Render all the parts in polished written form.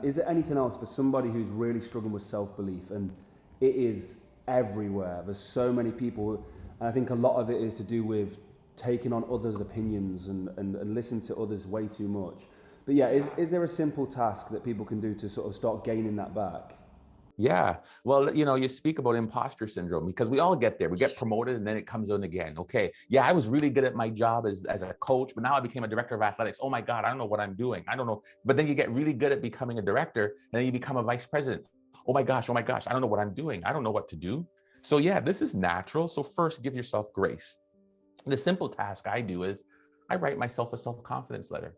Is there anything else for somebody who's really struggling with self-belief? And it is everywhere. There's so many people, and I think a lot of it is to do with taking on others' opinions and listening to others way too much. But yeah, is there a simple task that people can do to sort of start gaining that back? Yeah. Well, you speak about imposter syndrome because we all get there. We get promoted and then it comes on again. Okay. Yeah, I was really good at my job as a coach, but now I became a director of athletics. Oh my God, I don't know what I'm doing. I don't know. But then you get really good at becoming a director and then you become a vice president. Oh my gosh, I don't know what I'm doing. I don't know what to do. So yeah, this is natural. So first, give yourself grace. The simple task I do is I write myself a self-confidence letter,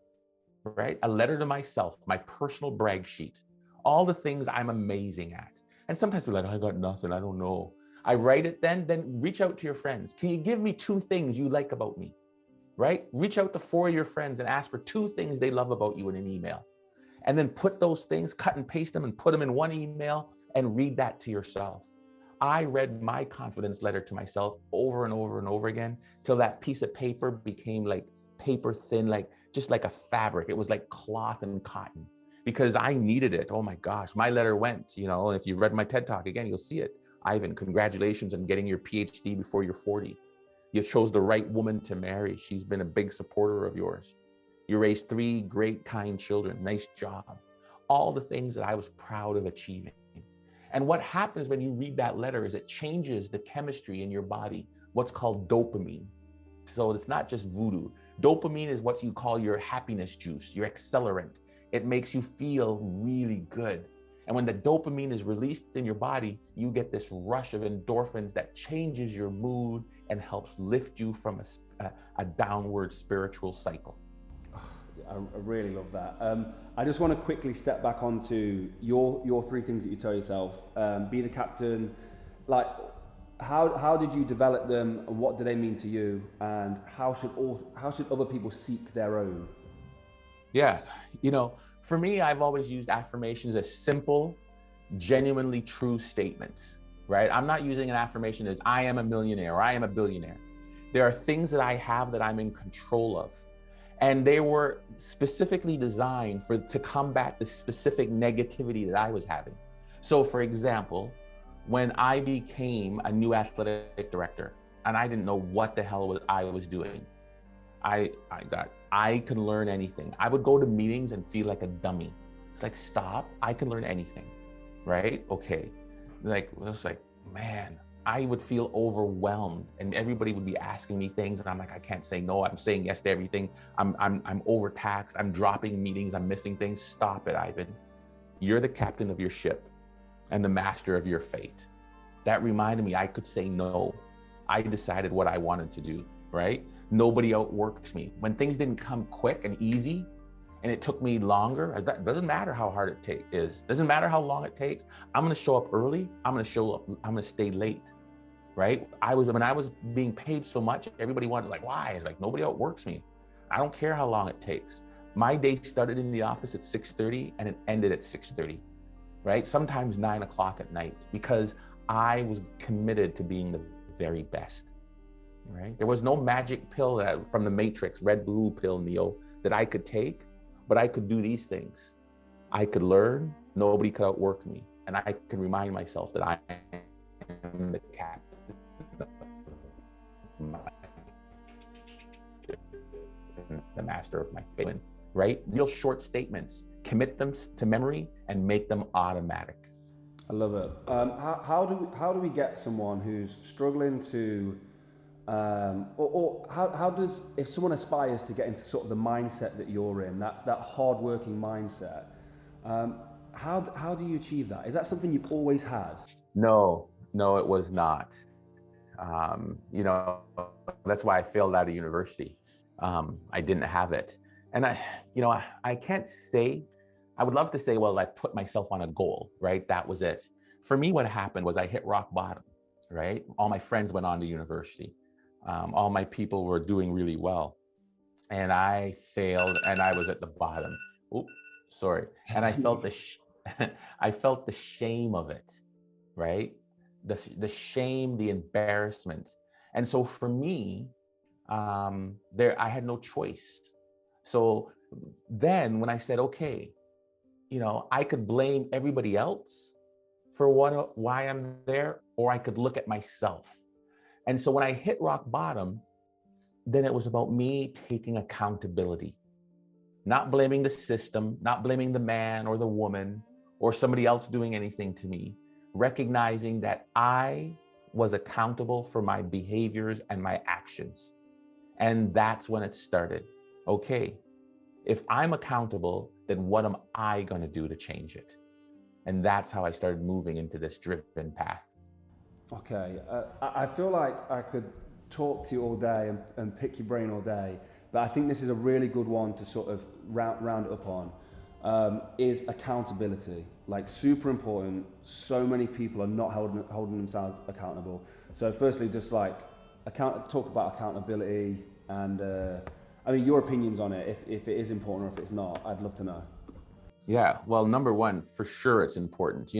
right? A letter to myself, my personal brag sheet, all the things I'm amazing at. And sometimes we're like, I got nothing, I don't know. I write it then reach out to your friends. Can you give me 2 things you like about me, right? Reach out to 4 of your friends and ask for 2 things they love about you in an email. And then put those things, cut and paste them and put them in one email and read that to yourself. I read my confidence letter to myself over and over and over again till that piece of paper became like paper thin, like just like a fabric. It was like cloth and cotton because I needed it. Oh my gosh, my letter went, if you've read my TED Talk again, you'll see it. Ivan, congratulations on getting your PhD before you're 40. You chose the right woman to marry. She's been a big supporter of yours. You raised 3 great, kind children. Nice job. All the things that I was proud of achieving. And what happens when you read that letter is it changes the chemistry in your body, what's called dopamine. So it's not just voodoo. Dopamine is what you call your happiness juice, your accelerant. It makes you feel really good. And when the dopamine is released in your body, you get this rush of endorphins that changes your mood and helps lift you from a downward spiritual cycle. I really love that. I just want to quickly step back onto your 3 things that you tell yourself. Be the captain. Like, how did you develop them, and what do they mean to you? And how should other people seek their own? Yeah, for me, I've always used affirmations as simple, genuinely true statements, right? I'm not using an affirmation as I am a millionaire or I am a billionaire. There are things that I have that I'm in control of. And they were specifically designed to combat the specific negativity that I was having. So for example, when I became a new athletic director and I didn't know what the hell I was doing, I can learn anything. I would go to meetings and feel like a dummy. It's like, stop, I can learn anything, right? Okay. Like, it was like, man, I would feel overwhelmed and everybody would be asking me things and I'm like, I can't say no. I'm saying yes to everything. I'm overtaxed. I'm dropping meetings. I'm missing things. Stop it, Ivan. You're the captain of your ship and the master of your fate. That reminded me I could say no. I decided what I wanted to do, right? Nobody outworks me. When things didn't come quick and easy, and it took me longer, that doesn't matter how hard it is. Doesn't matter how long it takes. I'm gonna show up early. I'm gonna stay late, right? When I was being paid so much, everybody wanted, like, why? It's like, nobody outworks me. I don't care how long it takes. My day started in the office at 6:30 and it ended at 6:30, right? Sometimes 9 o'clock at night, because I was committed to being the very best, right? There was no magic pill from the Matrix, red, blue pill, Neo, that I could take, but I could do these things. I could learn, nobody could outwork me. And I can remind myself that I am the captain of my ship, the master of my fate, right? Real short statements, commit them to memory and make them automatic. I love it. How do we get someone who's struggling to, or how does, if someone aspires to get into sort of the mindset that you're in, that hard-working mindset, how do you achieve that? Is that something you've always had? No, it was not. You know, that's why I failed out of university. I didn't have it. And I can't say, I would love to say, well, I put myself on a goal, right? That was it. For me, what happened was I hit rock bottom, right? All my friends went on to university. All my people were doing really well. And I failed and I was at the bottom. Oops, sorry. And I felt I felt the shame of it, right? The shame, the embarrassment. And so for me, I had no choice. So then when I said, okay, I could blame everybody else for why I'm there, or I could look at myself. And so when I hit rock bottom, then it was about me taking accountability, not blaming the system, not blaming the man or the woman or somebody else doing anything to me, recognizing that I was accountable for my behaviors and my actions. And that's when it started. Okay, if I'm accountable, then what am I going to do to change it? And that's how I started moving into this driven path. Okay, I feel like I could talk to you all day and pick your brain all day, but I think this is a really good one to sort of round up on, is accountability. Like, super important. So many people are not holding themselves accountable. So firstly, just like talk about accountability and your opinions on it, if it is important or if it's not, I'd love to know. Yeah, well, number one, for sure it's important.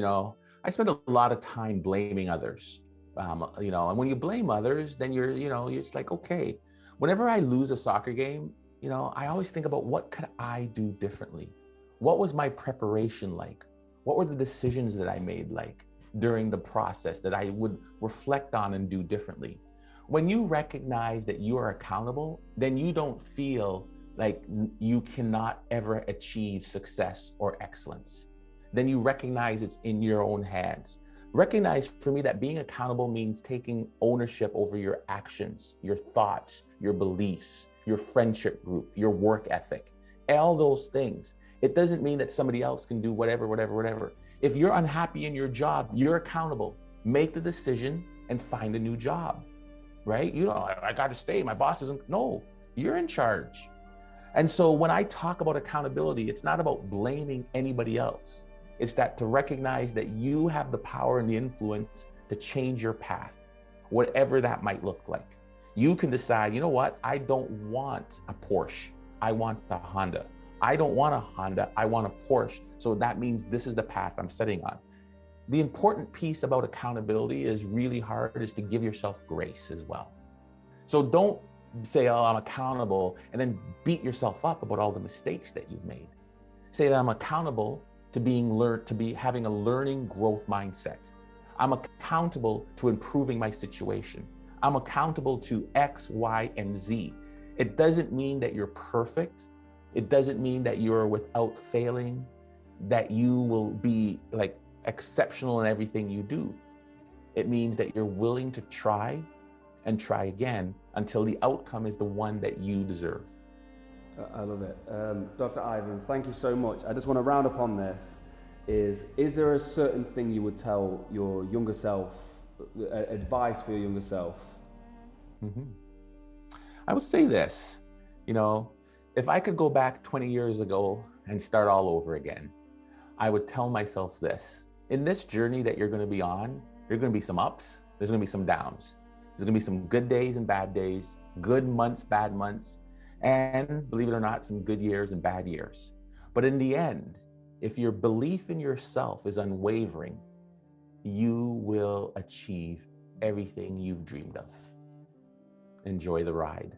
I spend a lot of time blaming others. And when you blame others, then you're it's like, okay, whenever I lose a soccer game, I always think about what could I do differently? What was my preparation like? What were the decisions that I made like during the process that I would reflect on and do differently? When you recognize that you are accountable, then you don't feel like you cannot ever achieve success or excellence. Then you recognize it's in your own hands. Recognize, for me, that being accountable means taking ownership over your actions, your thoughts, your beliefs, your friendship group, your work ethic, all those things. It doesn't mean that somebody else can do whatever. If you're unhappy in your job, you're accountable. Make the decision and find a new job, right? I got to stay. My boss isn't. No, you're in charge. And so when I talk about accountability, it's not about blaming anybody else. It's that to recognize that you have the power and the influence to change your path, whatever that might look like. You can decide, what? I don't want a Porsche. I want a Honda. I don't want a Honda. I want a Porsche. So that means this is the path I'm setting on. The important piece about accountability is really hard is to give yourself grace as well. So don't say, oh, I'm accountable, and then beat yourself up about all the mistakes that you've made. Say that I'm accountable to having a learning growth mindset. I'm accountable to improving my situation. I'm accountable to X, Y, and Z. It doesn't mean that you're perfect. It doesn't mean that you're without failing, that you will be like exceptional in everything you do. It means that you're willing to try and try again until the outcome is the one that you deserve. I love it. Dr. Ivan, thank you so much. I just want to round up on this. Is there a certain thing you would tell your younger self, advice for your younger self? Mm-hmm. I would say this, if I could go back 20 years ago and start all over again, I would tell myself this. In this journey that you're going to be on, there are going to be some ups, there's going to be some downs. There's going to be some good days and bad days, good months, bad months, and believe it or not, some good years and bad years. But in the end, if your belief in yourself is unwavering, you will achieve everything you've dreamed of. Enjoy the ride.